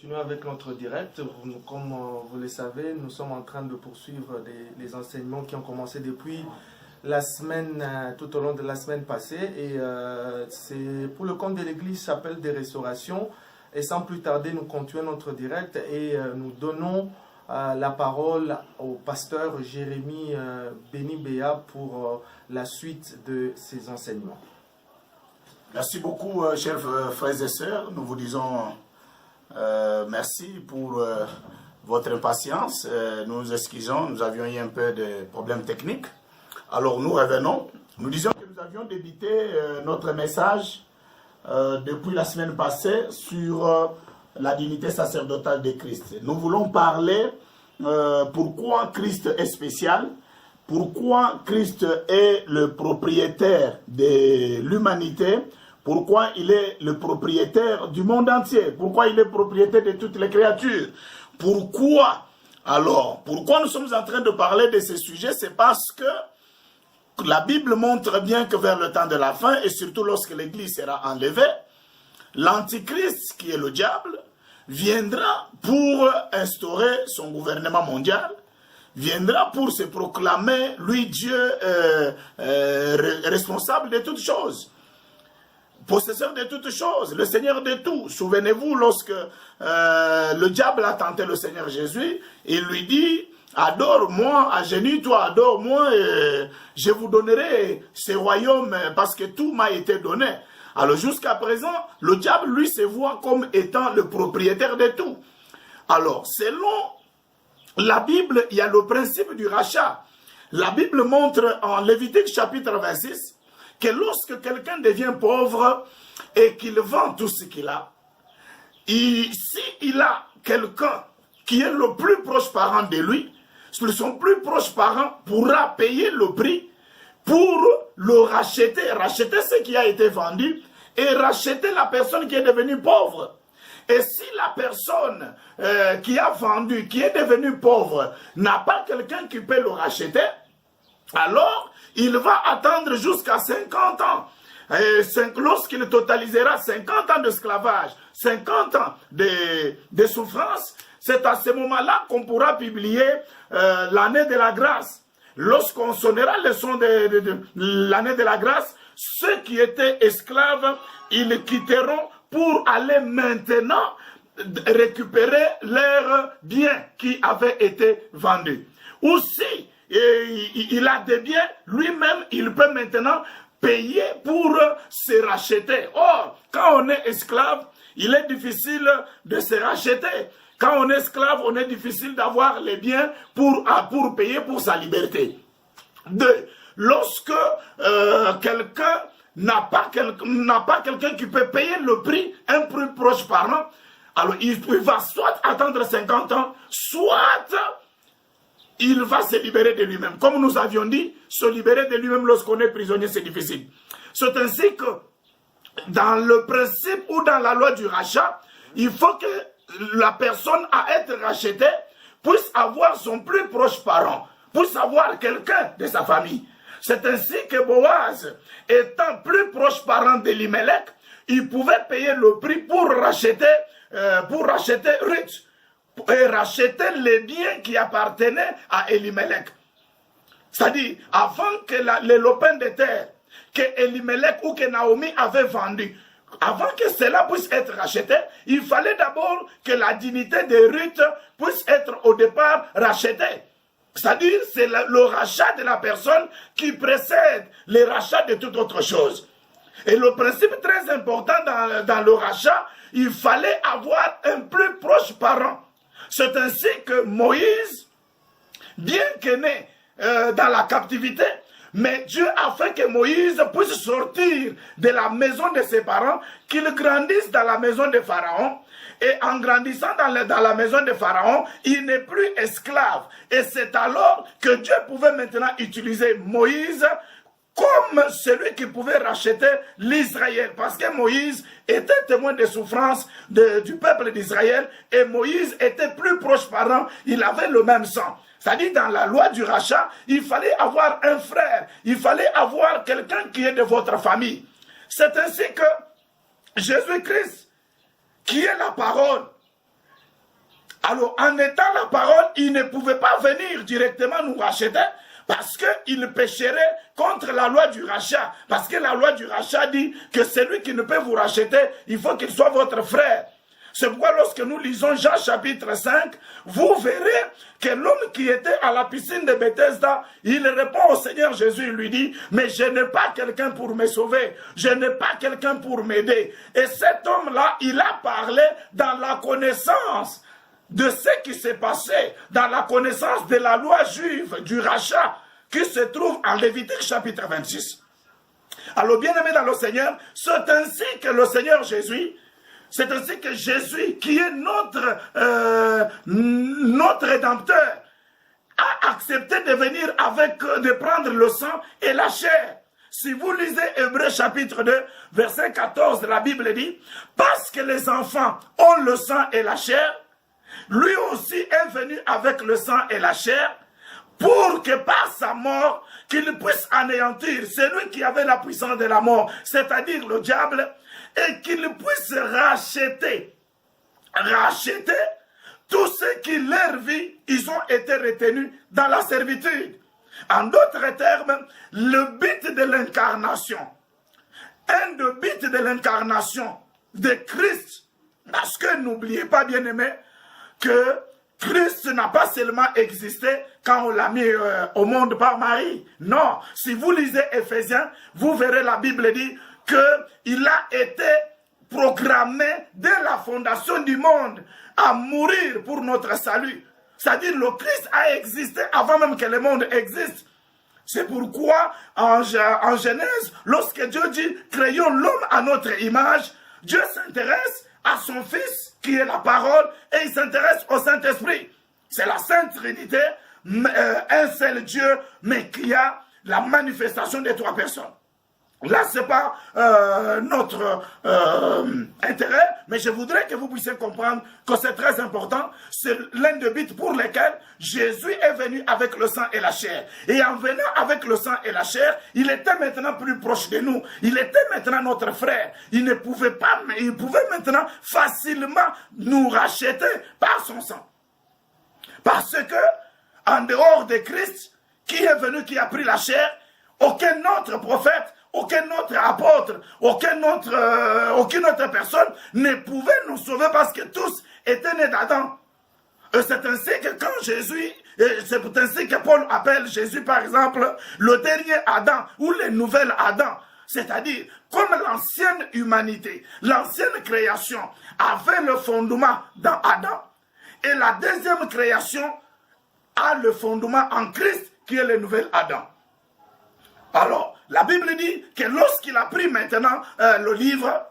continuons avec notre direct. Comme vous le savez, nous sommes en train de poursuivre les enseignements qui ont commencé depuis la semaine, tout au long de la semaine passée. Et c'est pour le compte de l'église Chapelle des Restaurations. Et sans plus tarder, nous continuons notre direct et nous donnons la parole au pasteur Jérémie Béni-Béa pour la suite de ses enseignements. Merci beaucoup, chers frères et sœurs. Nous vous disons merci pour votre impatience. Nous nous excusons, nous avions eu un peu de problèmes techniques. Alors nous revenons. Nous disions que nous avions débuté notre message depuis la semaine passée sur la dignité sacerdotale de Christ. Nous voulons parler pourquoi Christ est spécial, pourquoi Christ est le propriétaire de l'humanité, pourquoi il est le propriétaire du monde entier, pourquoi il est propriétaire de toutes les créatures. Pourquoi nous sommes en train de parler de ces sujets? C'est parce que la Bible montre bien que vers le temps de la fin, et surtout lorsque l'Église sera enlevée, l'Antichrist, qui est le diable, viendra pour instaurer son gouvernement mondial, viendra pour se proclamer, lui, Dieu, responsable de toutes choses, possesseur de toutes choses, le Seigneur de tout. Souvenez-vous, lorsque le diable a tenté le Seigneur Jésus, il lui dit: adore-moi, agenouille-toi, adore-moi, et je vous donnerai ces royaumes parce que tout m'a été donné. Alors jusqu'à présent, le diable, lui, se voit comme étant le propriétaire de tout. Alors, selon la Bible, il y a le principe du rachat. La Bible montre en Lévitique chapitre 26 que lorsque quelqu'un devient pauvre et qu'il vend tout ce qu'il a, s'il a quelqu'un qui est le plus proche parent de lui, son plus proche parent pourra payer le prix pour le racheter ce qui a été vendu et racheter la personne qui est devenue pauvre. Et si la personne qui a vendu, qui est devenue pauvre, n'a pas quelqu'un qui peut le racheter, alors il va attendre jusqu'à 50 ans. Lorsqu'il totalisera 50 ans d'esclavage, 50 ans de souffrance, c'est à ce moment-là qu'on pourra publier l'année de la grâce. Lorsqu'on sonnera le son de l'année de la grâce, ceux qui étaient esclaves, ils quitteront pour aller maintenant récupérer leurs biens qui avaient été vendus. Ou si il a des biens, lui-même, il peut maintenant payer pour se racheter. Or, quand on est esclave, il est difficile de se racheter. Quand on est esclave, on est difficile d'avoir les biens pour payer pour sa liberté. Deux, lorsque quelqu'un n'a pas quelqu'un qui peut payer le prix, un plus proche parent, alors il va soit attendre 50 ans, soit il va se libérer de lui-même. Comme nous avions dit, se libérer de lui-même lorsqu'on est prisonnier, c'est difficile. C'est ainsi que dans le principe ou dans la loi du rachat, il faut que la personne à être rachetée puisse avoir son plus proche parent, puisse avoir quelqu'un de sa famille. C'est ainsi que Boaz, étant plus proche parent d'Elimelech, il pouvait payer le prix pour racheter Ruth et racheter les biens qui appartenaient à Elimelech. C'est-à-dire, avant que les lopins de terre que Elimelech ou que Naomi avait vendu, avant que cela puisse être racheté, il fallait d'abord que la dignité de Ruth puisse être au départ rachetée. C'est-à-dire, c'est le rachat de la personne qui précède le rachat de toute autre chose. Et le principe très important dans le rachat, il fallait avoir un plus proche parent. C'est ainsi que Moïse, bien que né dans la captivité, mais Dieu a fait que Moïse puisse sortir de la maison de ses parents, qu'il grandisse dans la maison de Pharaon. Et en grandissant dans la maison de Pharaon, il n'est plus esclave. Et c'est alors que Dieu pouvait maintenant utiliser Moïse comme celui qui pouvait racheter l'Israël. Parce que Moïse était témoin des souffrances du peuple d'Israël. Et Moïse était plus proche parent, il avait le même sang. C'est-à-dire, dans la loi du rachat, il fallait avoir un frère, il fallait avoir quelqu'un qui est de votre famille. C'est ainsi que Jésus-Christ, qui est la parole, Alors, en étant la parole, il ne pouvait pas venir directement nous racheter parce qu'il pécherait contre la loi du rachat. Parce que la loi du rachat dit que celui qui ne peut vous racheter, il faut qu'il soit votre frère. C'est pourquoi lorsque nous lisons Jean chapitre 5, vous verrez que l'homme qui était à la piscine de Bethesda, il répond au Seigneur Jésus, il lui dit, mais je n'ai pas quelqu'un pour me sauver, je n'ai pas quelqu'un pour m'aider. Et cet homme-là, il a parlé dans la connaissance de ce qui s'est passé, dans la connaissance de la loi juive du rachat, qui se trouve en Lévitique chapitre 26. Alors bien aimé dans le Seigneur, c'est ainsi que le Seigneur Jésus, c'est ainsi que Jésus, qui est notre Rédempteur, a accepté de venir de prendre le sang et la chair. Si vous lisez Hébreux chapitre 2, verset 14, la Bible dit, parce que les enfants ont le sang et la chair, lui aussi est venu avec le sang et la chair, pour que par sa mort, qu'il puisse anéantir celui qui avait la puissance de la mort, c'est-à-dire le diable, et qu'il puisse racheter tous ceux qui, leur vie, ils ont été retenus dans la servitude. En d'autres termes, le but de l'incarnation, un des buts de l'incarnation de Christ, parce que n'oubliez pas, bien aimé, que Christ n'a pas seulement existé quand on l'a mis au monde par Marie. Non, si vous lisez Éphésiens, vous verrez la Bible dit qu'il a été programmé dès la fondation du monde à mourir pour notre salut. C'est-à-dire le Christ a existé avant même que le monde existe. C'est pourquoi en Genèse, lorsque Dieu dit « créons l'homme à notre image », Dieu s'intéresse à son Fils qui est la parole et il s'intéresse au Saint-Esprit. C'est la Sainte Trinité, un seul Dieu, mais qui a la manifestation des trois personnes. Là, ce n'est pas notre intérêt, mais je voudrais que vous puissiez comprendre que c'est très important. C'est l'un des buts pour lesquels Jésus est venu avec le sang et la chair. Et en venant avec le sang et la chair, il était maintenant plus proche de nous. Il était maintenant notre frère. Il pouvait maintenant facilement nous racheter par son sang. Parce que, en dehors de Christ, qui est venu, qui a pris la chair, aucun autre prophète, aucun autre apôtre, aucune autre personne ne pouvait nous sauver parce que tous étaient nés d'Adam. Et c'est ainsi que c'est ainsi que Paul appelle Jésus, par exemple, le dernier Adam ou le nouvel Adam. C'est-à-dire, comme l'ancienne humanité, l'ancienne création avait le fondement dans Adam, et la deuxième création a le fondement en Christ, qui est le nouvel Adam. Alors, la Bible dit que lorsqu'il a pris maintenant le livre,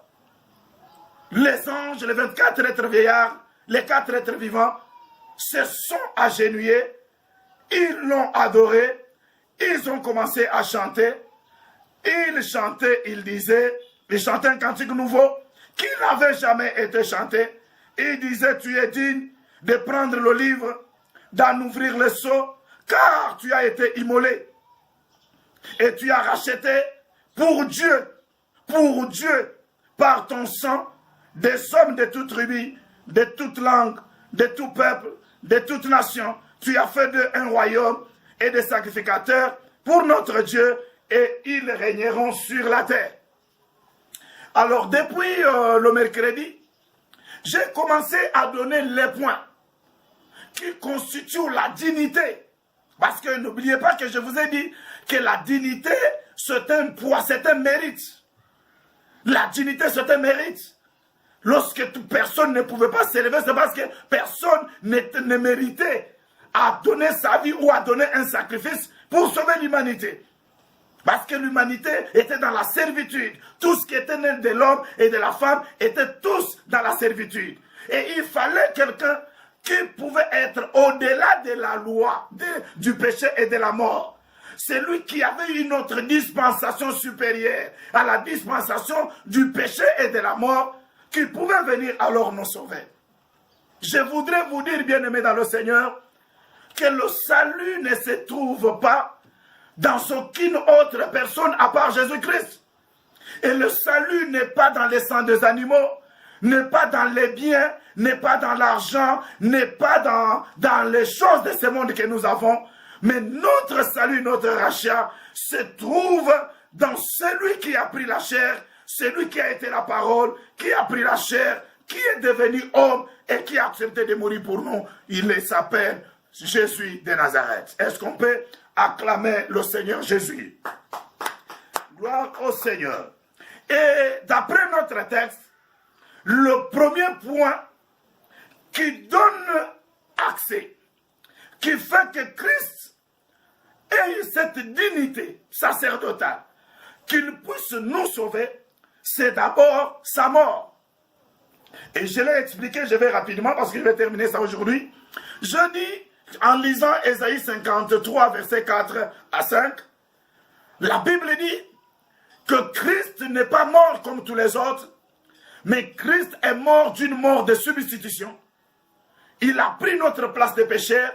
les anges, les 24 êtres vieillards, les 4 êtres vivants, se sont agenouillés, ils l'ont adoré, ils ont commencé à chanter, ils chantaient, ils chantaient un cantique nouveau qui n'avait jamais été chanté. Ils disaient, tu es digne de prendre le livre, d'en ouvrir le sceau, car tu as été immolé. Et tu as racheté pour Dieu, par ton sang, des hommes de toute tribu, de toute langue, de tout peuple, de toute nation. Tu as fait d'eux un royaume et des sacrificateurs pour notre Dieu, et ils régneront sur la terre. Alors, depuis le mercredi, j'ai commencé à donner les points qui constituent la dignité. Parce que n'oubliez pas que je vous ai dit que la dignité, c'est un poids, c'est un mérite. La dignité, c'est un mérite. Lorsque personne ne pouvait pas s'élever, c'est parce que personne ne méritait à donner sa vie ou à donner un sacrifice pour sauver l'humanité. Parce que l'humanité était dans la servitude. Tout ce qui était né de l'homme et de la femme étaient tous dans la servitude. Et il fallait quelqu'un qui pouvait être au-delà de la loi, du péché et de la mort. C'est lui qui avait une autre dispensation supérieure à la dispensation du péché et de la mort, qui pouvait venir alors nous sauver. Je voudrais vous dire, bien-aimés dans le Seigneur, que le salut ne se trouve pas dans aucune autre personne à part Jésus-Christ. Et le salut n'est pas dans les sangs des animaux. n'est pas dans les biens, n'est pas dans l'argent, n'est pas dans les choses de ce monde que nous avons, mais notre salut, notre rachat se trouve dans celui qui a pris la chair, celui qui a été la parole, qui a pris la chair, qui est devenu homme et qui a accepté de mourir pour nous. Il s'appelle Jésus de Nazareth. Est-ce qu'on peut acclamer le Seigneur Jésus? Gloire au Seigneur. Et d'après notre texte, le premier point qui donne accès, qui fait que Christ ait cette dignité sacerdotale, qu'il puisse nous sauver, c'est d'abord sa mort. Et je l'ai expliqué, je vais rapidement parce que je vais terminer ça aujourd'hui. Je dis, en lisant Ésaïe 53, versets 4 à 5, la Bible dit que Christ n'est pas mort comme tous les autres, mais Christ est mort d'une mort de substitution. Il a pris notre place de pécheur.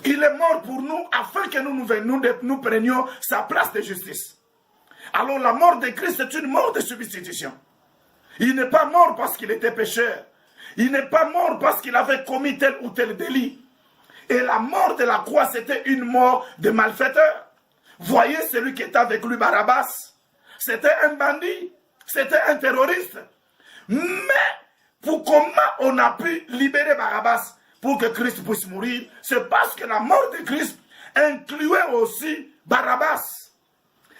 Il est mort pour nous afin que nous prenions sa place de justice. Alors la mort de Christ est une mort de substitution. Il n'est pas mort parce qu'il était pécheur. Il n'est pas mort parce qu'il avait commis tel ou tel délit. Et la mort de la croix, c'était une mort de malfaiteur. Voyez celui qui était avec lui, Barabbas. C'était un bandit. C'était un terroriste. Mais pour comment on a pu libérer Barabbas pour que Christ puisse mourir? C'est parce que la mort de Christ incluait aussi Barabbas.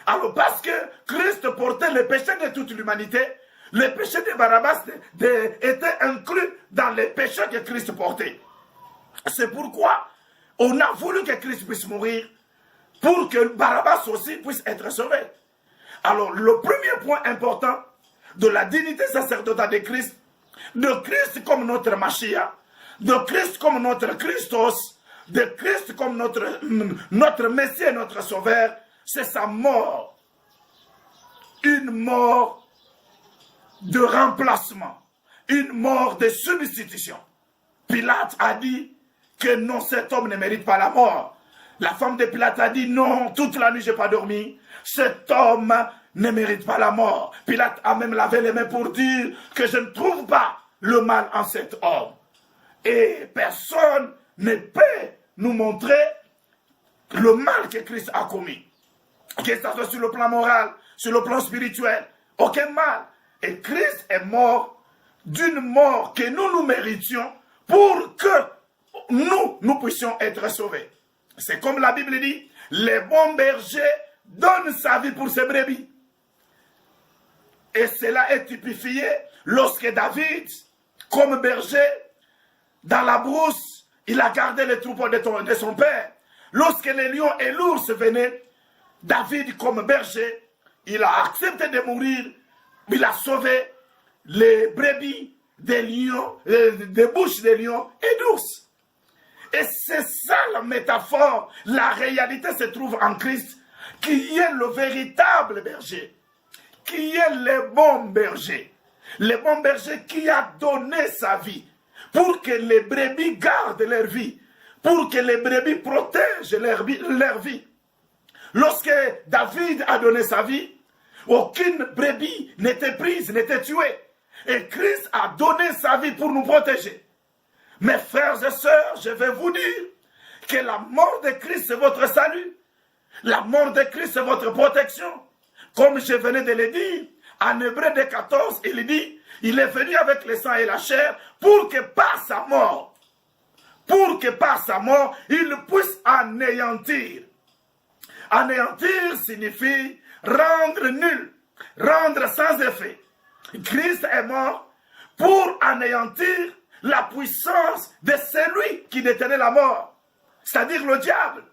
Alors parce que Christ portait les péchés de toute l'humanité, les péchés de Barabbas étaient inclus dans les péchés que Christ portait. C'est pourquoi on a voulu que Christ puisse mourir pour que Barabbas aussi puisse être sauvé. Alors le premier point important de la dignité sacerdotale de Christ comme notre Mashiach, de Christ comme notre Christos, de Christ comme notre Messie et notre Sauveur, c'est sa mort. Une mort de remplacement, une mort de substitution. Pilate a dit que non, cet homme ne mérite pas la mort. La femme de Pilate a dit non, toute la nuit je n'ai pas dormi. Cet homme ne mérite pas la mort. Pilate a même lavé les mains pour dire que je ne trouve pas le mal en cet homme. Et personne ne peut nous montrer le mal que Christ a commis. Que ce soit sur le plan moral, sur le plan spirituel, aucun mal. Et Christ est mort d'une mort que nous méritions pour que nous puissions être sauvés. C'est comme la Bible dit, les bons bergers donnent sa vie pour ses brebis. Et cela est typifié lorsque David, comme berger, dans la brousse, il a gardé les troupeaux de son père. Lorsque les lions et l'ours venaient, David, comme berger, il a accepté de mourir. Il a sauvé les brebis des lions, des bouches des lions et d'ours. Et c'est ça la métaphore. La réalité se trouve en Christ, qui est le véritable berger, qui est le bon berger. Le bon berger qui a donné sa vie pour que les brebis gardent leur vie, pour que les brebis protègent leur vie. Lorsque David a donné sa vie, aucune brebis n'était prise, n'était tuée. Et Christ a donné sa vie pour nous protéger. Mes frères et sœurs, je vais vous dire que la mort de Christ, c'est votre salut. La mort de Christ, c'est votre protection. Comme je venais de le dire, en Hébreux 14, il dit, il est venu avec le sang et la chair pour que par sa mort, il puisse anéantir. Anéantir signifie rendre nul, rendre sans effet. Christ est mort pour anéantir la puissance de celui qui détenait la mort, c'est-à-dire le diable.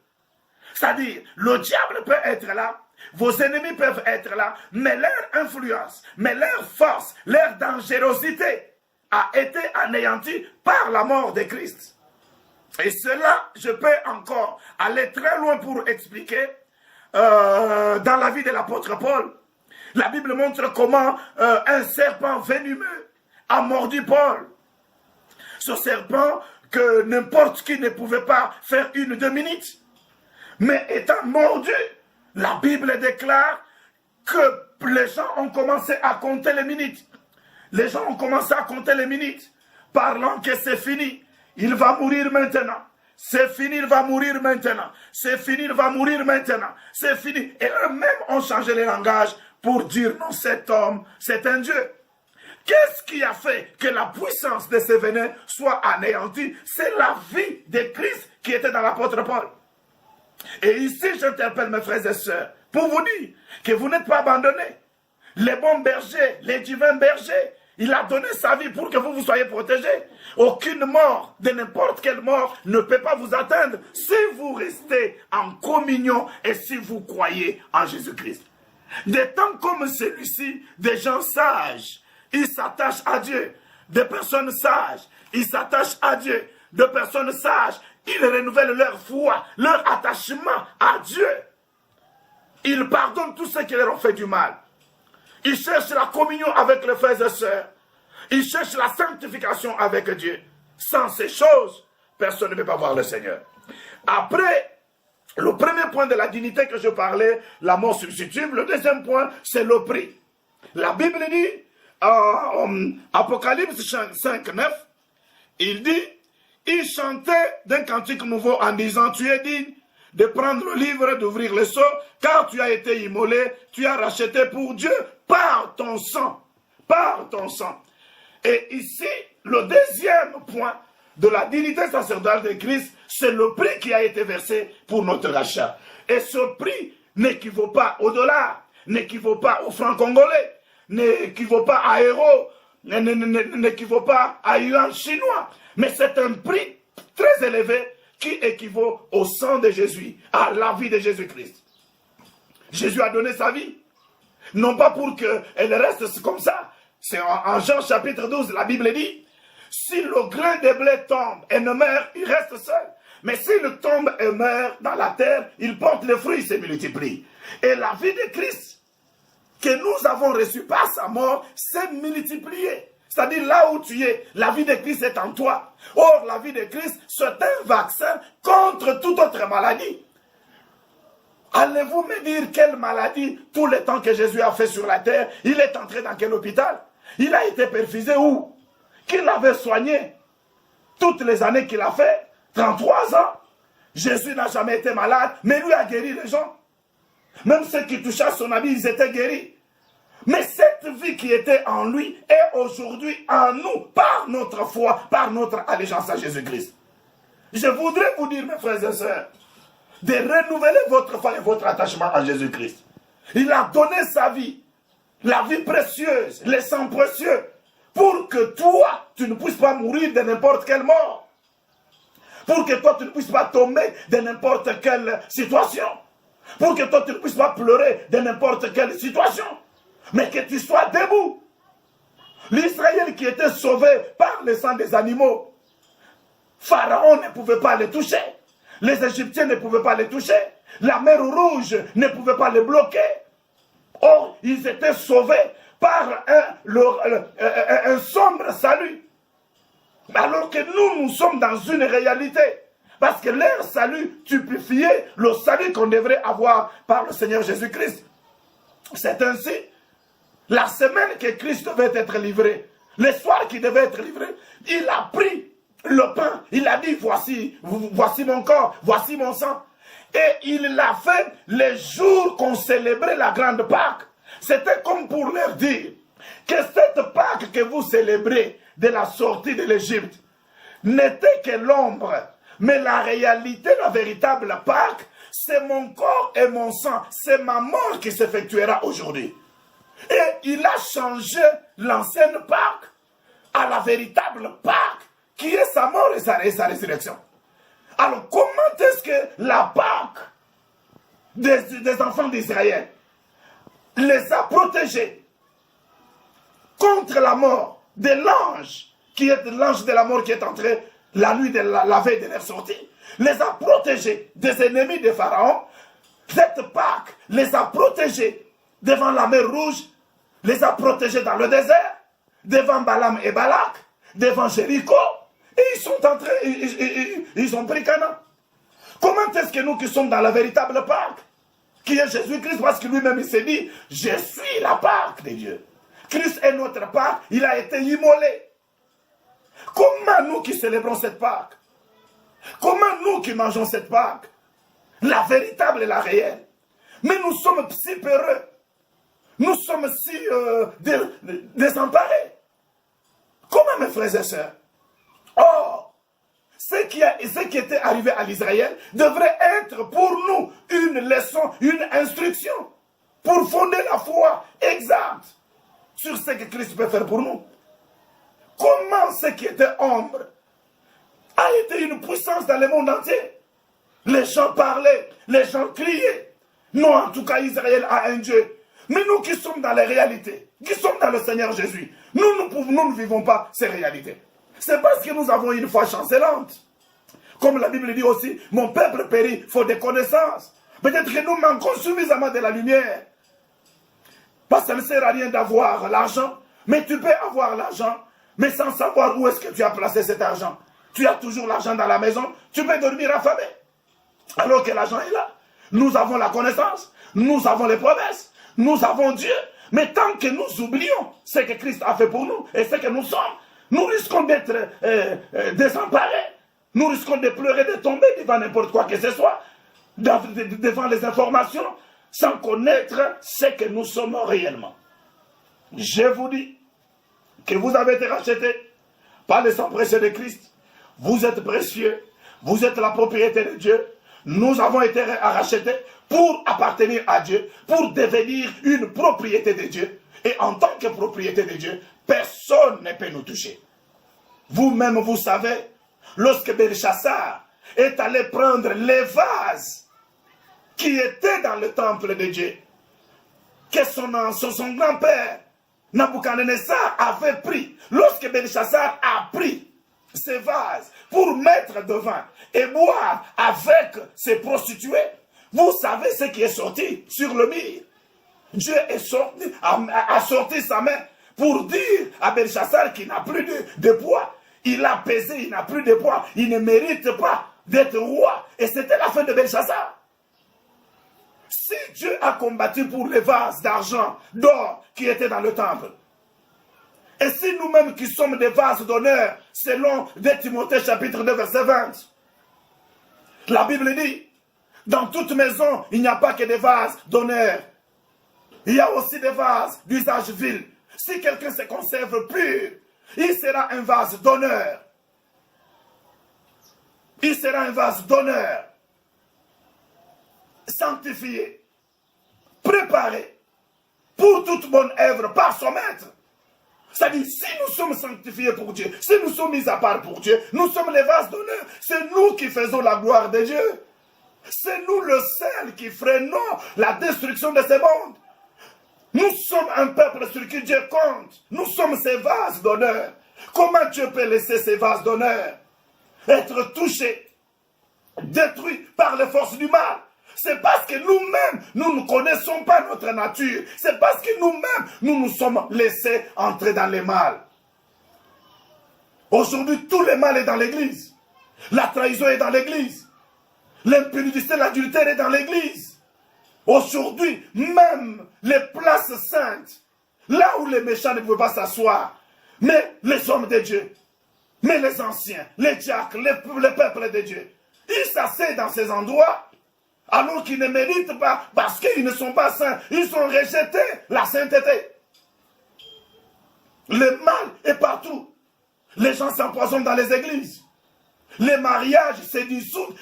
C'est-à-dire, le diable peut être là, vos ennemis peuvent être là, mais leur influence, mais leur force, leur dangerosité a été anéantie par la mort de Christ. Et cela, je peux encore aller très loin pour expliquer dans la vie de l'apôtre Paul. La Bible montre comment un serpent venimeux a mordu Paul. Ce serpent que n'importe qui ne pouvait pas faire 1-2 minutes. Mais étant mordu, la Bible déclare que les gens ont commencé à compter les minutes. les gens ont commencé à compter les minutes, parlant que c'est fini, il va mourir maintenant. C'est fini, il va mourir maintenant. C'est fini, il va mourir maintenant. C'est fini. Et eux-mêmes ont changé le langage pour dire non, cet homme, c'est un Dieu. Qu'est-ce qui a fait que la puissance de ce venin soit anéantie? C'est la vie de Christ qui était dans l'apôtre Paul. Et ici, j'interpelle mes frères et sœurs pour vous dire que vous n'êtes pas abandonnés. Les bons bergers, les divins bergers, il a donné sa vie pour que vous soyez protégés. Aucune mort, de n'importe quelle mort, ne peut pas vous atteindre si vous restez en communion et si vous croyez en Jésus-Christ. Des temps comme celui-ci, des gens sages, ils s'attachent à Dieu. Des personnes sages, ils s'attachent à Dieu. Des personnes sages, ils renouvellent leur foi, leur attachement à Dieu. Ils pardonnent tous ceux qui leur ont fait du mal. Ils cherchent la communion avec les frères et sœurs. Ils cherchent la sanctification avec Dieu. Sans ces choses, personne ne peut pas voir le Seigneur. Après, le premier point de la dignité que je parlais, la mort substituble. Le deuxième point, c'est le prix. La Bible dit, Apocalypse 5, 9, il dit, il chantait d'un cantique nouveau en disant, tu es digne de prendre le livre, d'ouvrir le sceau, car tu as été immolé, tu as racheté pour Dieu par ton sang. Par ton sang. Et ici, le deuxième point de la dignité sacerdotale de Christ, c'est le prix qui a été versé pour notre rachat. Et ce prix n'équivaut pas au dollar, n'équivaut pas au franc congolais, n'équivaut pas à euro, n'équivaut pas à yuan chinois. Mais c'est un prix très élevé qui équivaut au sang de Jésus, à la vie de Jésus-Christ. Jésus a donné sa vie, non pas pour qu'elle reste comme ça. C'est en Jean chapitre 12, la Bible dit, si le grain de blé tombe et ne meurt, il reste seul. Mais s'il tombe et meurt dans la terre, il porte les fruits, il se multiplie. Et la vie de Christ, que nous avons reçue par sa mort, s'est multipliée. C'est-à-dire là où tu es, la vie de Christ est en toi. Or, la vie de Christ, c'est un vaccin contre toute autre maladie. Allez-vous me dire quelle maladie, tout le temps que Jésus a fait sur la terre, il est entré dans quel hôpital? Il a été perfusé où? Qui l'avait soigné? Toutes les années qu'il a fait, 33 ans, Jésus n'a jamais été malade, mais lui a guéri les gens. Même ceux qui touchaient son habit, ils étaient guéris. Mais cette vie qui était en lui est aujourd'hui en nous, par notre foi, par notre allégeance à Jésus-Christ. Je voudrais vous dire, mes frères et sœurs, de renouveler votre foi et votre attachement à Jésus-Christ. Il a donné sa vie, la vie précieuse, le sang précieux, pour que toi, tu ne puisses pas mourir de n'importe quelle mort. Pour que toi, tu ne puisses pas tomber de n'importe quelle situation. Pour que toi, tu ne puisses pas pleurer de n'importe quelle situation. Mais que tu sois debout. L'Israël qui était sauvé par le sang des animaux, Pharaon ne pouvait pas les toucher. Les Égyptiens ne pouvaient pas les toucher. La mer Rouge ne pouvait pas les bloquer. Or, ils étaient sauvés par un sombre salut. Alors que nous sommes dans une réalité. Parce que leur salut typifiait le salut qu'on devrait avoir par le Seigneur Jésus-Christ. C'est ainsi. La semaine que Christ devait être livré, le soir qu'il devait être livré, il a pris le pain, il a dit, voici mon corps, voici mon sang. Et il l'a fait les jours qu'on célébrait la grande Pâque. C'était comme pour leur dire que cette Pâque que vous célébrez de la sortie de l'Égypte n'était que l'ombre. Mais la réalité, la véritable Pâque, c'est mon corps et mon sang, c'est ma mort qui s'effectuera aujourd'hui. Et il a changé l'ancienne Pâque à la véritable Pâque, qui est sa mort et sa résurrection. Alors, comment est-ce que la Pâque des enfants d'Israël les a protégés contre la mort de l'ange, qui est l'ange de la mort qui est entré la nuit de la veille de leur sortie, les a protégés des ennemis de Pharaon. Cette Pâque les a protégés devant la mer Rouge, les a protégés dans le désert, devant Balaam et Balak, devant Jéricho, et ils sont entrés, ils ont pris Canaan. Comment est-ce que nous qui sommes dans la véritable Pâque, qui est Jésus-Christ, parce que lui-même il s'est dit, je suis la Pâque de Dieu. Christ est notre Pâque, il a été immolé. Comment nous qui célébrons cette Pâque? Comment nous qui mangeons cette Pâque? La véritable et la réelle. Mais nous sommes si peureux. Nous sommes si désemparés. Comment, mes frères et sœurs? Or, ce qui était arrivé à l'Israël devrait être pour nous une leçon, une instruction, pour fonder la foi exacte sur ce que Christ peut faire pour nous. Comment ce qui était ombre a été une puissance dans le monde entier. Les gens parlaient, les gens criaient. Non, en tout cas, Israël a un Dieu. Mais nous qui sommes dans les réalités, qui sommes dans le Seigneur Jésus, nous ne vivons pas ces réalités. C'est parce que nous avons une foi chancelante. Comme la Bible dit aussi, mon peuple périt faute de connaissances. Peut-être que nous manquons suffisamment de la lumière. Parce que ça ne sert à rien d'avoir l'argent, mais tu peux avoir l'argent, mais sans savoir où est-ce que tu as placé cet argent. Tu as toujours l'argent dans la maison, tu peux dormir affamé. Alors que l'argent est là. Nous avons la connaissance, nous avons les promesses, nous avons Dieu. Mais tant que nous oublions ce que Christ a fait pour nous et ce que nous sommes, nous risquons d'être désemparés. Nous risquons de pleurer, de tomber devant n'importe quoi que ce soit, devant les informations, sans connaître ce que nous sommes réellement. Je vous dis que vous avez été rachetés par le sang précieux de Christ. Vous êtes précieux, vous êtes la propriété de Dieu. Nous avons été rachetés pour appartenir à Dieu, pour devenir une propriété de Dieu. Et en tant que propriété de Dieu, personne ne peut nous toucher. Vous-même, vous savez, lorsque Belchassar est allé prendre les vases qui étaient dans le temple de Dieu, que son grand-père, Nabuchodonosor, avait pris. Lorsque Belchassar a pris ces vases pour mettre devant et boire avec ses prostituées, vous savez ce qui est sorti sur le mur. Dieu est sorti, a sorti sa main pour dire à Belchassar qu'il n'a plus de poids. Il a pesé, il n'a plus de poids. Il ne mérite pas d'être roi. Et c'était la fin de Belchassar. Si Dieu a combattu pour les vases d'argent, d'or qui étaient dans le temple, et si nous-mêmes qui sommes des vases d'honneur, selon 2 Timothée chapitre 2 verset 20, la Bible dit, dans toute maison, il n'y a pas que des vases d'honneur. Il y a aussi des vases d'usage vil. Si quelqu'un se conserve pur, il sera un vase d'honneur. Il sera un vase d'honneur. Sanctifié. Préparé. Pour toute bonne œuvre par son maître. C'est-à-dire, si nous sommes sanctifiés pour Dieu, si nous sommes mis à part pour Dieu, nous sommes les vases d'honneur. C'est nous qui faisons la gloire de Dieu. C'est nous le seul qui freinons la destruction de ce monde. Nous sommes un peuple sur qui Dieu compte. Nous sommes ces vases d'honneur. Comment Dieu peut laisser ces vases d'honneur être touchés, détruits par les forces du mal? C'est parce que nous-mêmes, nous ne connaissons pas notre nature. C'est parce que nous-mêmes, nous nous sommes laissés entrer dans le mal. Aujourd'hui, tout le mal est dans l'église. La trahison est dans l'église. L'impudicité, l'adultère est dans l'église. Aujourd'hui, même les places saintes, là où les méchants ne pouvaient pas s'asseoir, mais les hommes de Dieu, mais les anciens, les diacres, les peuples de Dieu, ils s'asseyent dans ces endroits alors qu'ils ne méritent pas, parce qu'ils ne sont pas saints, ils ont rejeté la sainteté. Le mal est partout. Les gens s'empoisonnent dans les églises. Les mariages se dissoutent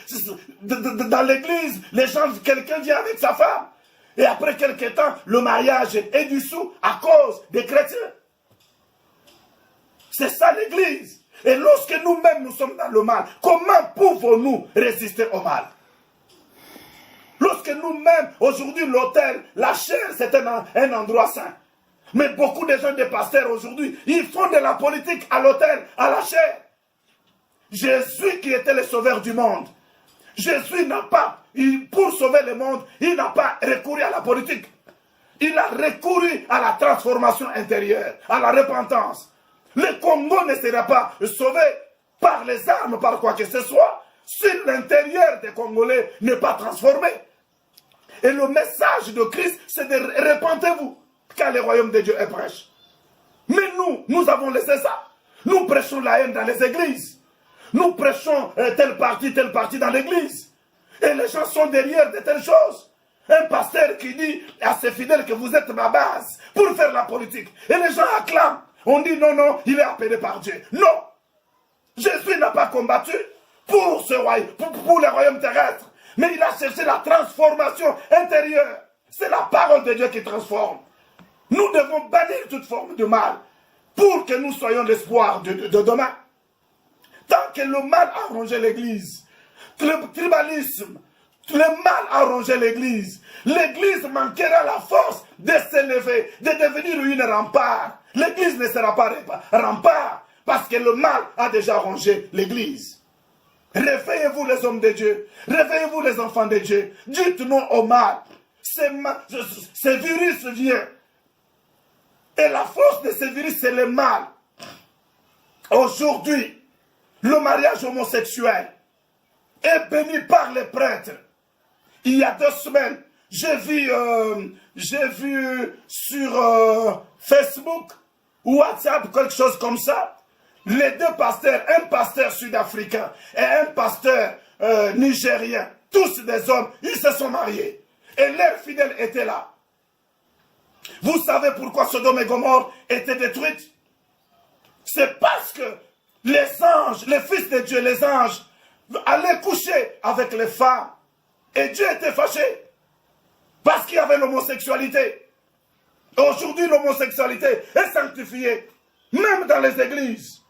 dans l'église. Les gens, quelqu'un vient avec sa femme. Et après quelque temps, le mariage est dissous à cause des chrétiens. C'est ça l'église. Et lorsque nous-mêmes nous sommes dans le mal, comment pouvons-nous résister au mal? Lorsque nous-mêmes, aujourd'hui, l'autel, la chair, c'est un endroit saint. Mais beaucoup de gens, des pasteurs aujourd'hui, ils font de la politique à l'autel, à la chair. Jésus qui était le sauveur du monde, Jésus n'a pas, pour sauver le monde, il n'a pas recouru à la politique. Il a recouru à la transformation intérieure, à la repentance. Le Congo ne sera pas sauvé par les armes, par quoi que ce soit, si l'intérieur des Congolais n'est pas transformé. Et le message de Christ, c'est de repentez-vous, car le royaume de Dieu est proche. Mais nous avons laissé ça. Nous prêchons la haine dans les églises. Nous prêchons tel parti dans l'église. Et les gens sont derrière de telles choses. Un pasteur qui dit à ses fidèles que vous êtes ma base pour faire la politique. Et les gens acclament. On dit non, il est appelé par Dieu. Non. Jésus n'a pas combattu pour ce royaume, pour le royaume terrestre. Mais il a cherché la transformation intérieure. C'est la parole de Dieu qui transforme. Nous devons bannir toute forme de mal pour que nous soyons l'espoir de demain. Tant que le mal a rongé l'église, le tribalisme, le mal a rongé l'église, l'église manquera la force de s'élever, de devenir une rempart. L'église ne sera pas rempart parce que le mal a déjà rongé l'église. Réveillez-vous les hommes de Dieu, réveillez-vous les enfants de Dieu, dites non au mal. Ce virus vient. Et la force de ce virus, c'est le mal. Aujourd'hui, le mariage homosexuel est béni par les prêtres. Il y a 2 semaines, j'ai vu sur Facebook, WhatsApp, quelque chose comme ça, les 2 pasteurs, un pasteur sud-africain et un pasteur nigérien, tous des hommes, ils se sont mariés. Et leurs fidèles étaient là. Vous savez pourquoi Sodome et Gomorrhe étaient détruites? C'est parce que les anges, les fils de Dieu, les anges, allaient coucher avec les femmes. Et Dieu était fâché. Parce qu'il y avait l'homosexualité. Aujourd'hui, l'homosexualité est sanctifiée. Même dans les églises.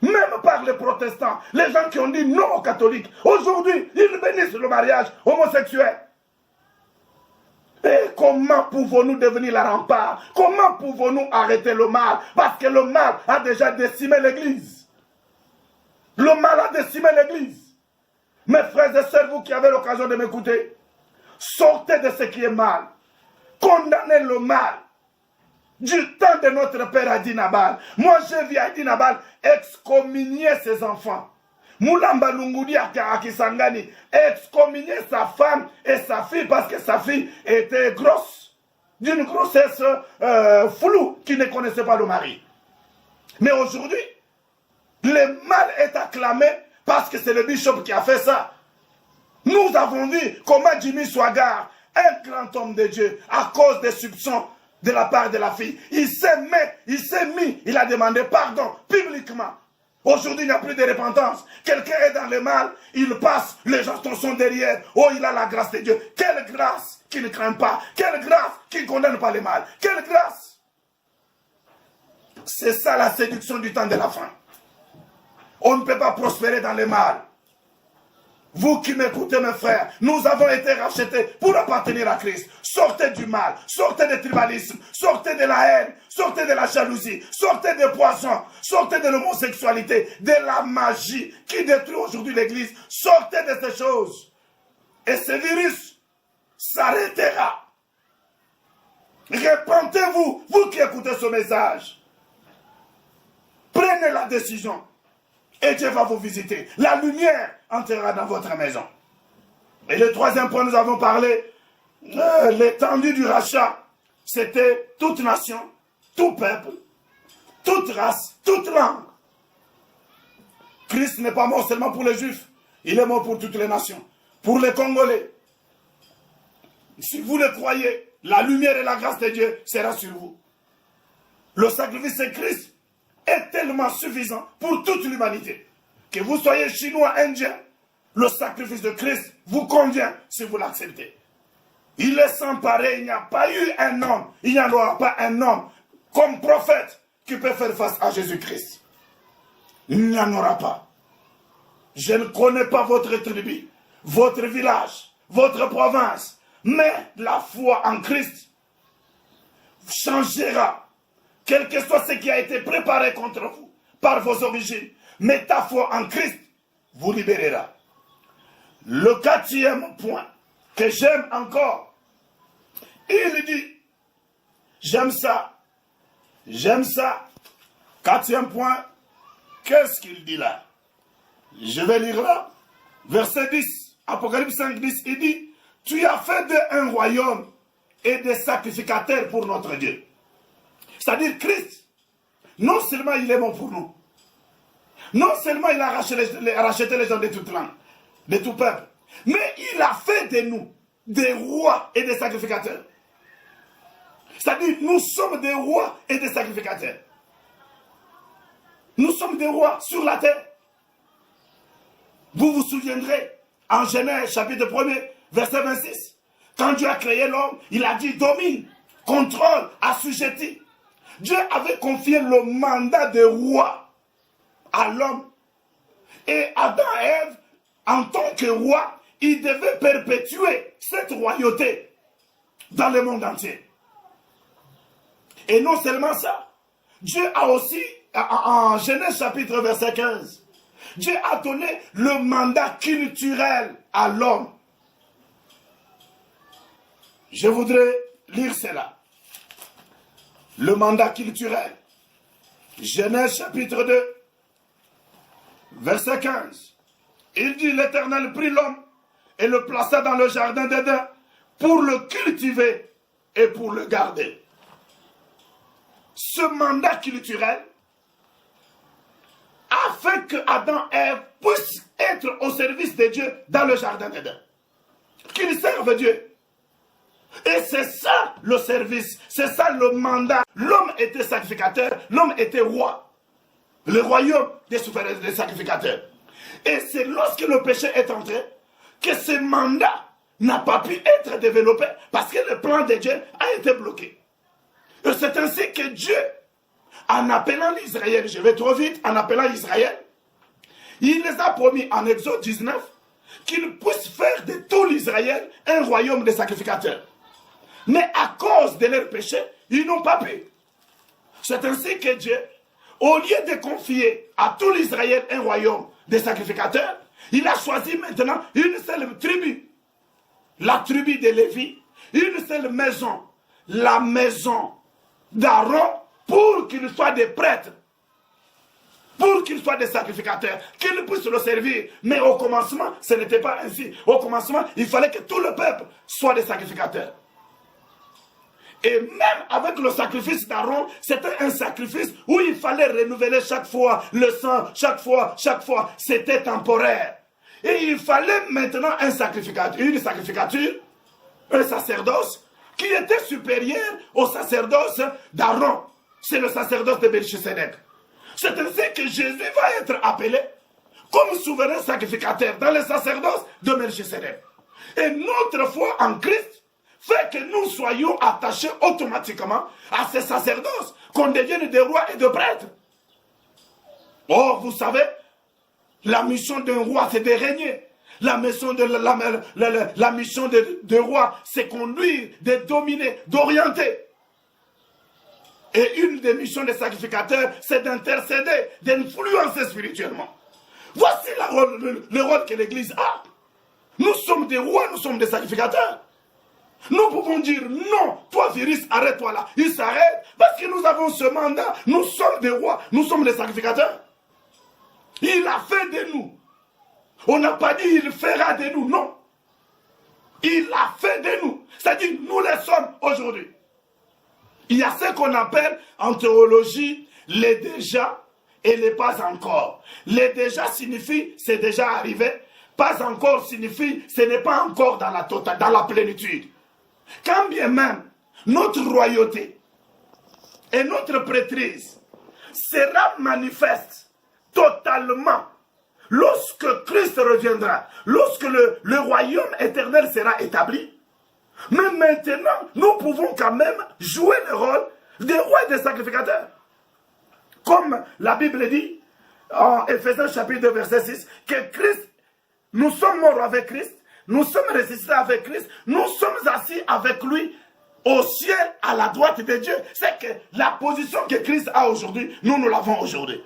Même par les protestants. Les gens qui ont dit non aux catholiques. Aujourd'hui, ils bénissent le mariage homosexuel. Et comment pouvons-nous devenir la rempart? Comment pouvons-nous arrêter le mal? Parce que le mal a déjà décimé l'église. Le mal a décimé l'église. Mes frères et sœurs, vous qui avez l'occasion de m'écouter, sortez de ce qui est mal. Condamnez le mal. Du temps de notre père Adi Nabal. Moi, j'ai vu Adi Nabal excommunier ses enfants. Moulamba Lungudi Akisangani excommunier sa femme et sa fille parce que sa fille était grosse. D'une grossesse floue qui ne connaissait pas le mari. Mais aujourd'hui, le mal est acclamé parce que c'est le bishop qui a fait ça. Nous avons vu comment Jimmy Swaggart, un grand homme de Dieu, à cause des soupçons de la part de la fille, il s'est mis, il a demandé pardon publiquement. Aujourd'hui, il n'y a plus de repentance. Quelqu'un est dans le mal, il passe, les gens sont derrière. Oh, il a la grâce de Dieu. Quelle grâce qui ne craint pas. Quelle grâce qui ne condamne pas le mal. Quelle grâce. C'est ça la séduction du temps de la fin. On ne peut pas prospérer dans le mal. Vous qui m'écoutez, mes frères, nous avons été rachetés pour appartenir à Christ. Sortez du mal, sortez du tribalisme, sortez de la haine, sortez de la jalousie, sortez des poisons, sortez de l'homosexualité, de la magie qui détruit aujourd'hui l'église. Sortez de ces choses. Et ce virus s'arrêtera. Repentez-vous, vous qui écoutez ce message. Prenez la décision. Et Dieu va vous visiter. La lumière entrera dans votre maison. Et le 3e point, nous avons parlé, l'étendue du rachat. C'était toute nation, tout peuple, toute race, toute langue. Christ n'est pas mort seulement pour les Juifs. Il est mort pour toutes les nations. Pour les Congolais. Si vous le croyez, la lumière et la grâce de Dieu sera sur vous. Le sacrifice de Christ est tellement suffisant pour toute l'humanité. Que vous soyez chinois, indien, le sacrifice de Christ vous convient si vous l'acceptez. Il est sans pareil, il n'y a pas eu un homme, il n'y en aura pas un homme comme prophète qui peut faire face à Jésus-Christ. Il n'y en aura pas. Je ne connais pas votre tribu, votre village, votre province, mais la foi en Christ changera. Quel que soit ce qui a été préparé contre vous par vos origines, mais ta foi en Christ vous libérera. Le 4e point que j'aime encore, il dit, j'aime ça. 4e point, qu'est-ce qu'il dit là? Je vais lire là, verset 10, Apocalypse 5, 10, il dit, tu as fait d'eux un royaume et des sacrificateurs pour notre Dieu. C'est-à-dire Christ non seulement il est bon pour nous, non seulement il a racheté les gens de toute langue, de tout peuple, mais il a fait de nous des rois et des sacrificateurs. C'est-à-dire, nous sommes des rois et des sacrificateurs. Nous sommes des rois sur la terre. Vous vous souviendrez, en Genèse chapitre 1er, verset 26, quand Dieu a créé l'homme, il a dit domine, contrôle, assujetti. Dieu avait confié le mandat de roi à l'homme. Et Adam et Ève, en tant que roi, ils devaient perpétuer cette royauté dans le monde entier. Et non seulement ça, Dieu a aussi, en Genèse chapitre verset 15, Dieu a donné le mandat culturel à l'homme. Je voudrais lire cela. Le mandat culturel. Genèse chapitre 2, verset 15. Il dit, l'Éternel prit l'homme et le plaça dans le jardin d'Éden pour le cultiver et pour le garder. Ce mandat culturel a fait que Adam et Ève puissent être au service de Dieu dans le jardin d'Éden. Qu'ils servent Dieu. Et c'est ça le service, c'est ça le mandat. L'homme était sacrificateur, l'homme était roi. Le royaume des sacrificateurs. Et c'est lorsque le péché est entré que ce mandat n'a pas pu être développé parce que le plan de Dieu a été bloqué. Et c'est ainsi que Dieu, en appelant l'Israël, je vais trop vite, en appelant Israël, il les a promis en Exode 19 qu'ils puissent faire de tout l'Israël un royaume de sacrificateurs. Mais à cause de leur péché, ils n'ont pas pu. C'est ainsi que Dieu, au lieu de confier à tout l'Israël un royaume de sacrificateurs, il a choisi maintenant une seule tribu. La tribu de Lévi, une seule maison, la maison d'Aaron, pour qu'ils soient des prêtres, pour qu'ils soient des sacrificateurs, qu'ils puissent le servir. Mais au commencement, ce n'était pas ainsi. Au commencement, il fallait que tout le peuple soit des sacrificateurs. Et même avec le sacrifice d'Aaron, c'était un sacrifice où il fallait renouveler chaque fois le sang, chaque fois. C'était temporaire. Et il fallait maintenant une sacrificature, un sacerdoce qui était supérieur au sacerdoce d'Aaron. C'est le sacerdoce de Melchisedec. C'est ainsi que Jésus va être appelé comme souverain sacrificateur dans le sacerdoce de Melchisedec. Et notre foi en Christ fait que nous soyons attachés automatiquement à ce sacerdoce, qu'on devienne des rois et des prêtres. Or, vous savez, la mission d'un roi, c'est de régner. La mission de roi, c'est conduire, de dominer, d'orienter. Et une des missions des sacrificateurs, c'est d'intercéder, d'influencer spirituellement. Voici le rôle que l'Église a. Nous sommes des rois, nous sommes des sacrificateurs. Nous pouvons dire non, toi virus, arrête-toi là. Il s'arrête parce que nous avons ce mandat. Nous sommes des rois, nous sommes des sacrificateurs. Il a fait de nous. On n'a pas dit il fera de nous, non. Il a fait de nous. C'est-à-dire nous les sommes aujourd'hui. Il y a ce qu'on appelle en théologie les déjà et les pas encore. Les déjà signifie c'est déjà arrivé. Pas encore signifie ce n'est pas encore dans la plénitude. Quand bien même notre royauté et notre prêtrise sera manifeste totalement lorsque Christ reviendra, lorsque le royaume éternel sera établi. Mais maintenant, nous pouvons quand même jouer le rôle des rois et des sacrificateurs. Comme la Bible dit en Éphésiens chapitre 2 verset 6, que Christ, nous sommes morts avec Christ, nous sommes ressuscités avec Christ, nous sommes assis avec lui au ciel à la droite de Dieu. C'est que la position que Christ a aujourd'hui, nous l'avons aujourd'hui.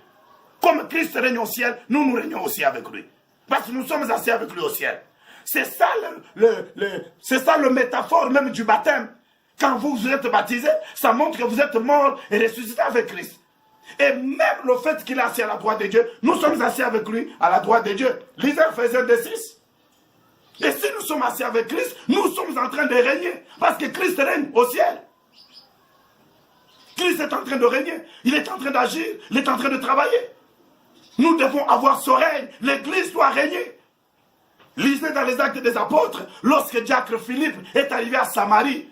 Comme Christ règne au ciel, nous régnons aussi avec lui. Parce que nous sommes assis avec lui au ciel. C'est ça le métaphore même du baptême. Quand vous êtes baptisé, ça montre que vous êtes mort et ressuscité avec Christ. Et même le fait qu'il est assis à la droite de Dieu, nous sommes assis avec lui à la droite de Dieu. Lisez Ephésiens 2:6. Et si nous sommes assis avec Christ, nous sommes en train de régner. Parce que Christ règne au ciel. Christ est en train de régner. Il est en train d'agir. Il est en train de travailler. Nous devons avoir ce règne. L'Église doit régner. Lisez dans les Actes des Apôtres, lorsque Diacre Philippe est arrivé à Samarie,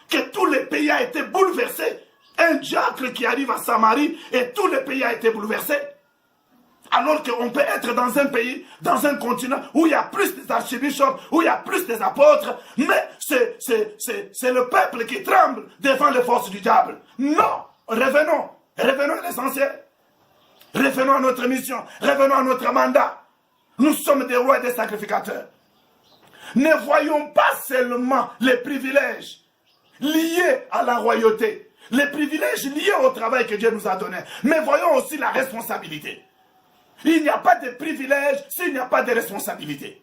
que tous les pays ont été bouleversés. Un diacre qui arrive à Samarie et tous les pays ont été bouleversés. Alors qu'on peut être dans un pays, dans un continent où il y a plus des archibishops, où il y a plus des apôtres, mais c'est le peuple qui tremble devant les forces du diable. Non, revenons à l'essentiel. Revenons à notre mission, revenons à notre mandat. Nous sommes des rois et des sacrificateurs. Ne voyons pas seulement les privilèges liés à la royauté, les privilèges liés au travail que Dieu nous a donné, mais voyons aussi la responsabilité. Il n'y a pas de privilèges s'il n'y a pas de responsabilité.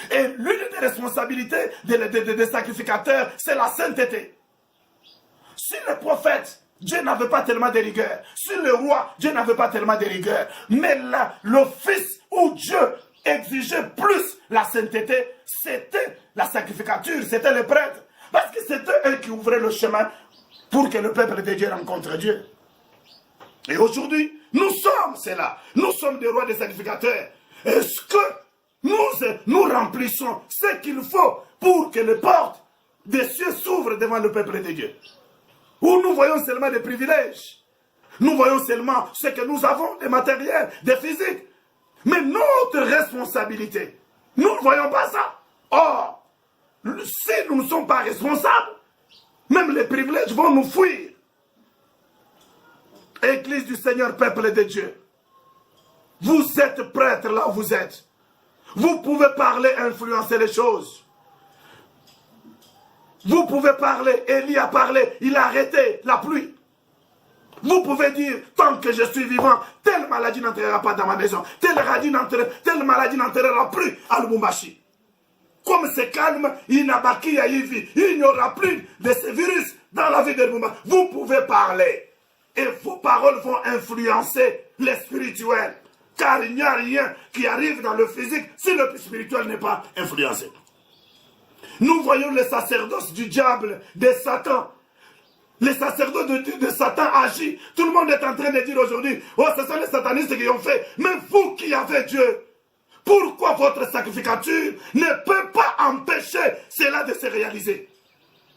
Et l'une des responsabilités des sacrificateurs, c'est la sainteté. Si le prophète, Dieu n'avait pas tellement de rigueur. Si le roi, Dieu n'avait pas tellement de rigueur. Mais là, l'office où Dieu exigeait plus la sainteté, c'était la sacrificature, c'était les prêtres. Parce que c'était eux qui ouvraient le chemin pour que le peuple de Dieu rencontre Dieu. Et aujourd'hui, nous sommes cela. Nous sommes des rois des sacrificateurs. Est-ce que nous remplissons ce qu'il faut pour que les portes des cieux s'ouvrent devant le peuple de Dieu? Ou nous voyons seulement des privilèges? Nous voyons seulement ce que nous avons, des matériels, des physiques. Mais notre responsabilité, nous ne voyons pas ça. Or, si nous ne sommes pas responsables, même les privilèges vont nous fuir. Église du Seigneur, peuple de Dieu, vous êtes prêtres là où vous êtes. Vous pouvez parler, influencer les choses. Vous pouvez parler, Élie a parlé, il a arrêté la pluie. Vous pouvez dire, tant que je suis vivant, telle maladie n'entrera pas dans ma maison, telle maladie n'entrera plus à Lubumbashi. Comme c'est calme, il n'y aura plus de ce virus dans la vie de Lubumbashi. Vous pouvez parler. Et vos paroles vont influencer les spirituels. Car il n'y a rien qui arrive dans le physique si le spirituel n'est pas influencé. Nous voyons les sacerdoces du diable, de Satan. Les sacerdotes de Satan agissent. Tout le monde est en train de dire aujourd'hui, oh, ce sont les satanistes qui ont fait. Mais vous qui avez Dieu, pourquoi votre sacrificature ne peut pas empêcher cela de se réaliser?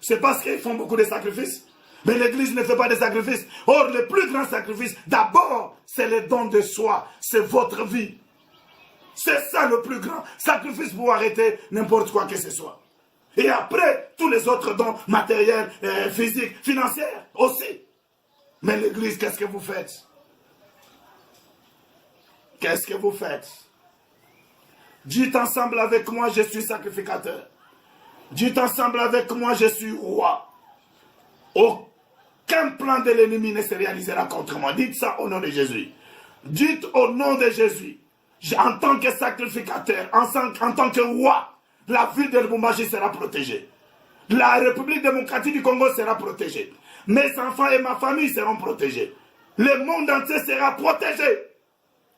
C'est parce qu'ils font beaucoup de sacrifices. Mais l'Église ne fait pas de sacrifices. Or, le plus grand sacrifice, d'abord, c'est le don de soi. C'est votre vie. C'est ça le plus grand sacrifice pour arrêter n'importe quoi que ce soit. Et après, tous les autres dons matériels, physiques, financiers aussi. Mais l'Église, qu'est-ce que vous faites? Qu'est-ce que vous faites? Dites ensemble avec moi, je suis sacrificateur. Dites ensemble avec moi, je suis roi. Aucun plan de l'ennemi ne se réalisera contre moi. Dites ça au nom de Jésus. Dites au nom de Jésus. En tant que sacrificateur, en tant que roi, la ville de Lubumbashi sera protégée. La République démocratique du Congo sera protégée. Mes enfants et ma famille seront protégés. Le monde entier sera protégé.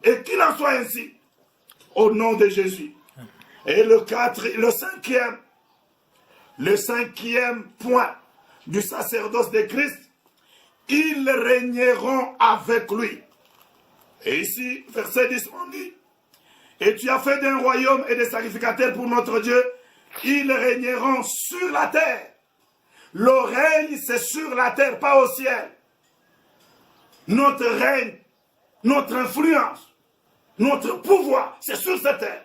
Et qu'il en soit ainsi. Au nom de Jésus. Et le cinquième point du sacerdoce de Christ, ils régneront avec lui. Et ici, verset 10, on dit, et tu as fait d'un royaume et des sacrificateurs pour notre Dieu, ils régneront sur la terre. Le règne, c'est sur la terre, pas au ciel. Notre règne, notre influence, notre pouvoir, c'est sur cette terre.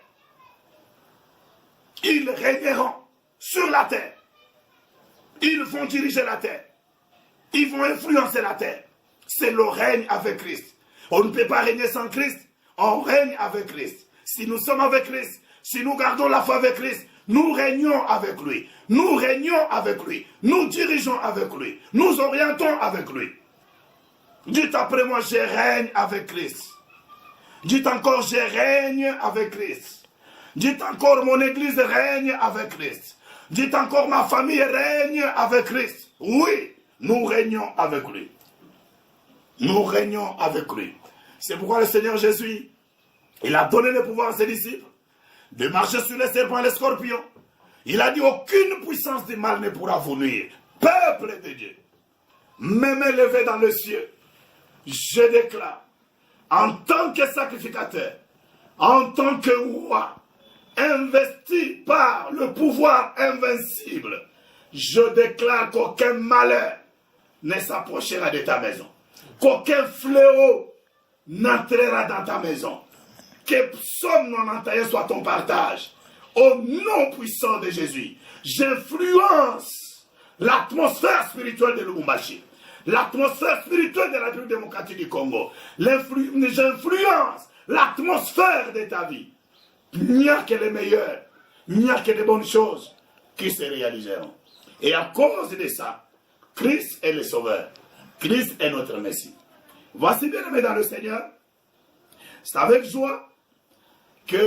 Ils régneront sur la terre. Ils vont diriger la terre. Ils vont influencer la terre. C'est le règne avec Christ. On ne peut pas régner sans Christ. On règne avec Christ. Si nous sommes avec Christ, si nous gardons la foi avec Christ, nous régnons avec lui. Nous régnons avec lui. Nous dirigeons avec lui. Nous orientons avec lui. Dites après moi, je règne avec Christ. Dites encore, je règne avec Christ. Dites encore, mon église règne avec Christ. Dites encore, ma famille règne avec Christ. Oui, nous régnons avec lui. Nous régnons avec lui. C'est pourquoi le Seigneur Jésus, il a donné le pouvoir à ses disciples de marcher sur les serpents et les scorpions. Il a dit, aucune puissance du mal ne pourra vous nuire. Peuple de Dieu. même élevé dans le ciel, je déclare, en tant que sacrificateur, en tant que roi, investi par le pouvoir invincible, je déclare qu'aucun malheur ne s'approchera de ta maison, qu'aucun fléau n'entrera dans ta maison, que psaume 91 soit ton partage. Au nom puissant de Jésus, j'influence l'atmosphère spirituelle de Lubumbashi, l'atmosphère spirituelle de la République démocratique du Congo. J'influence l'atmosphère de ta vie. Il n'y a que les meilleurs, il n'y a que de bonnes choses qui se réaliseront. Et à cause de ça, Christ est le Sauveur. Christ est notre Messie. Voici, bien aimé dans le Seigneur, c'est avec joie que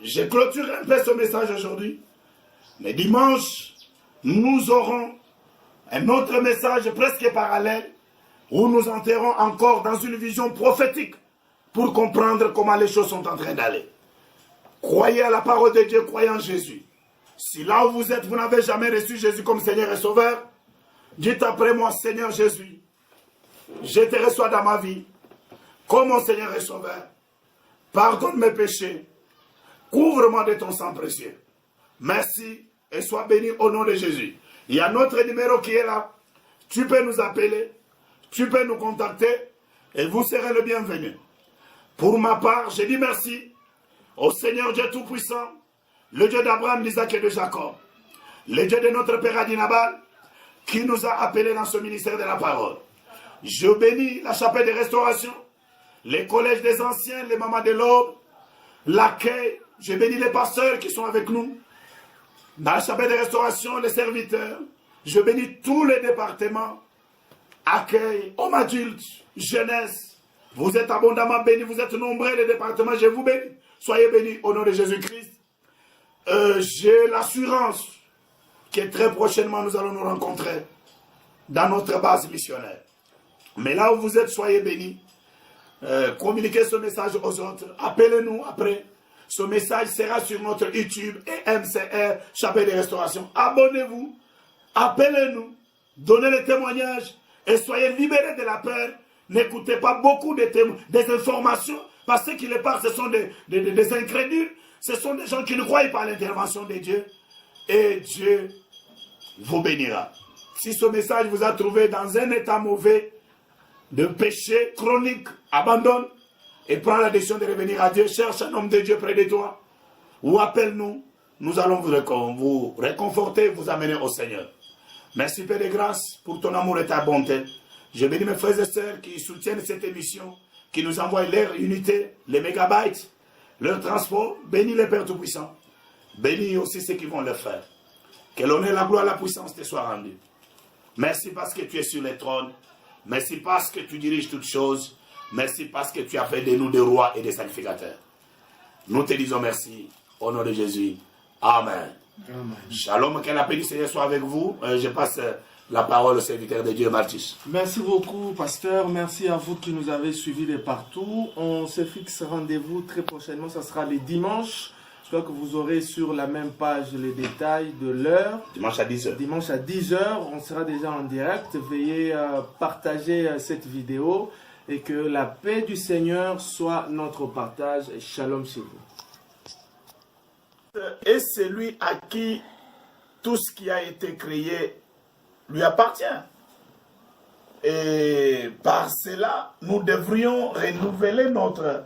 je clôture un peu ce message aujourd'hui. Mais dimanche, nous aurons un autre message presque parallèle où nous entrerons encore dans une vision prophétique pour comprendre comment les choses sont en train d'aller. Croyez à la parole de Dieu, croyez en Jésus. Si là où vous êtes, vous n'avez jamais reçu Jésus comme Seigneur et Sauveur, dites après moi, Seigneur Jésus, je te reçois dans ma vie comme mon Seigneur et Sauveur. Pardonne mes péchés, couvre-moi de ton sang précieux. Merci et sois béni au nom de Jésus. Il y a notre numéro qui est là. Tu peux nous appeler, tu peux nous contacter et vous serez le bienvenu. Pour ma part, je dis merci au Seigneur Dieu Tout-Puissant, le Dieu d'Abraham, d'Isaac et de Jacob, le Dieu de notre Père Adinabal, qui nous a appelés dans ce ministère de la parole. Je bénis la chapelle de restauration, les collèges des anciens, les mamans de l'aube, l'accueil. Je bénis les pasteurs qui sont avec nous. Dans la chapelle de restauration, les serviteurs. Je bénis tous les départements. Accueil, hommes adultes, jeunesse. Vous êtes abondamment bénis, vous êtes nombreux les départements, je vous bénis. Soyez bénis au nom de Jésus-Christ. J'ai l'assurance que très prochainement nous allons nous rencontrer dans notre base missionnaire. Mais là où vous êtes, soyez bénis. Communiquez ce message aux autres. Appelez-nous après. Ce message sera sur notre YouTube et MCR, Chapelle de Restauration. Abonnez-vous. Appelez-nous. Donnez les témoignages et soyez libérés de la peur. N'écoutez pas beaucoup des informations parce que qui les parlent, ce sont des incrédules. Ce sont des gens qui ne croient pas à l'intervention de Dieu. Et Dieu vous bénira. Si ce message vous a trouvé dans un état mauvais, de péché chronique, abandonne et prends la décision de revenir à Dieu. Cherche un homme de Dieu près de toi ou appelle-nous. Nous allons vous réconforter, vous amener au Seigneur. Merci Père de grâce pour ton amour et ta bonté. Je bénis mes frères et sœurs qui soutiennent cette émission, qui nous envoient leur unité, les mégabytes, leur transport. Bénis les Pères Tout-Puissants. Bénis aussi ceux qui vont le faire. Que l'honneur, la gloire, la puissance te soient rendus. Merci parce que tu es sur le trône. Merci parce que tu diriges toutes choses. Merci parce que tu as fait de nous des rois et des sacrificateurs. Nous te disons merci. Au nom de Jésus. Amen. Amen. Shalom, que la paix du Seigneur soit avec vous. Je passe la parole au serviteur de Dieu, Martis. Merci beaucoup, pasteur. Merci à vous qui nous avez suivis de partout. On se fixe rendez-vous très prochainement. Ça sera les dimanches. Je crois que vous aurez sur la même page les détails de l'heure. Dimanche à 10h. Dimanche à 10h, on sera déjà en direct. Veuillez partager cette vidéo et que la paix du Seigneur soit notre partage. Et shalom chez vous. Et celui à qui tout ce qui a été créé lui appartient. Et par cela, nous devrions renouveler notre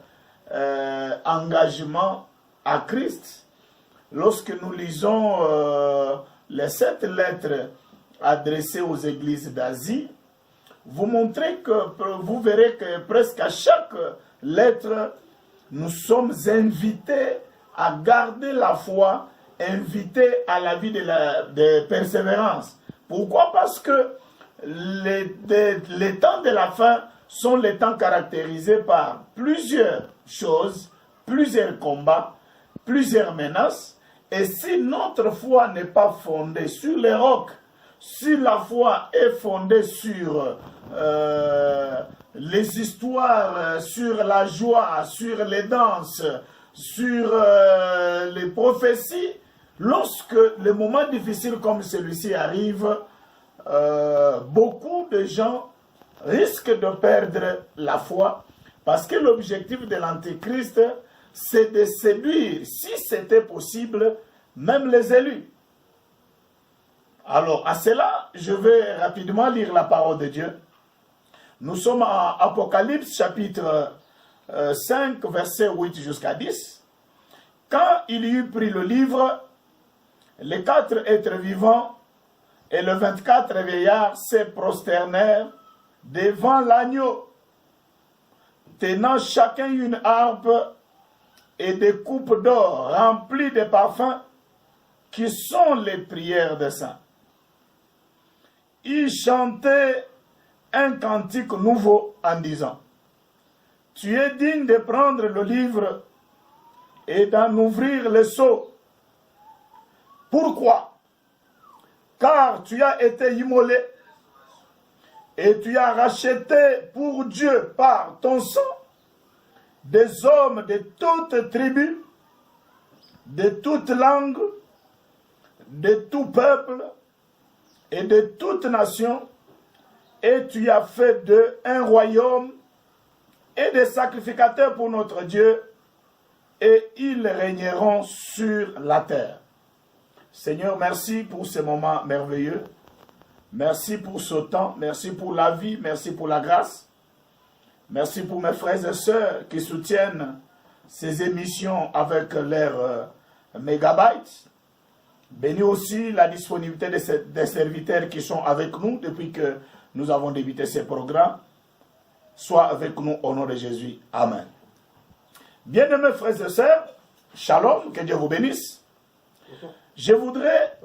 engagement à Christ. Lorsque nous lisons les 7 lettres adressées aux églises d'Asie, vous verrez que presque à chaque lettre, nous sommes invités à garder la foi, invités à la vie de persévérance. Pourquoi? Parce que les temps de la fin sont les temps caractérisés par plusieurs choses, plusieurs combats, plusieurs menaces. Et si notre foi n'est pas fondée sur les rocs, si la foi est fondée sur les histoires, sur la joie, sur les danses, sur les prophéties, lorsque les moments difficiles comme celui-ci arrivent, beaucoup de gens risquent de perdre la foi parce que l'objectif de l'Antéchrist, c'est de séduire, si c'était possible, même les élus. Alors, à cela, je vais rapidement lire la parole de Dieu. Nous sommes en Apocalypse, chapitre 5, verset 8 jusqu'à 10. Quand il eut pris le livre, les 4 êtres vivants et les 24 vieillards se prosternèrent devant l'agneau, tenant chacun une harpe et des coupes d'or remplies de parfums qui sont les prières des saints. Ils chantaient un cantique nouveau en disant: Tu es digne de prendre le livre et d'en ouvrir les sceaux. Pourquoi? Car tu as été immolé et tu as racheté pour Dieu par ton sang des hommes de toutes tribus, de toutes langues, de tout peuple et de toute nation, et tu as fait d'eux un royaume et des sacrificateurs pour notre Dieu, et ils régneront sur la terre. Seigneur, merci pour ce moment merveilleux. Merci pour ce temps, merci pour la vie, merci pour la grâce. Merci pour mes frères et sœurs qui soutiennent ces émissions avec leurs mégabytes. Bénis aussi la disponibilité des serviteurs qui sont avec nous depuis que nous avons débuté ces programmes. Sois avec nous au nom de Jésus. Amen. Bien-aimés frères et sœurs, shalom, que Dieu vous bénisse. Je voudrais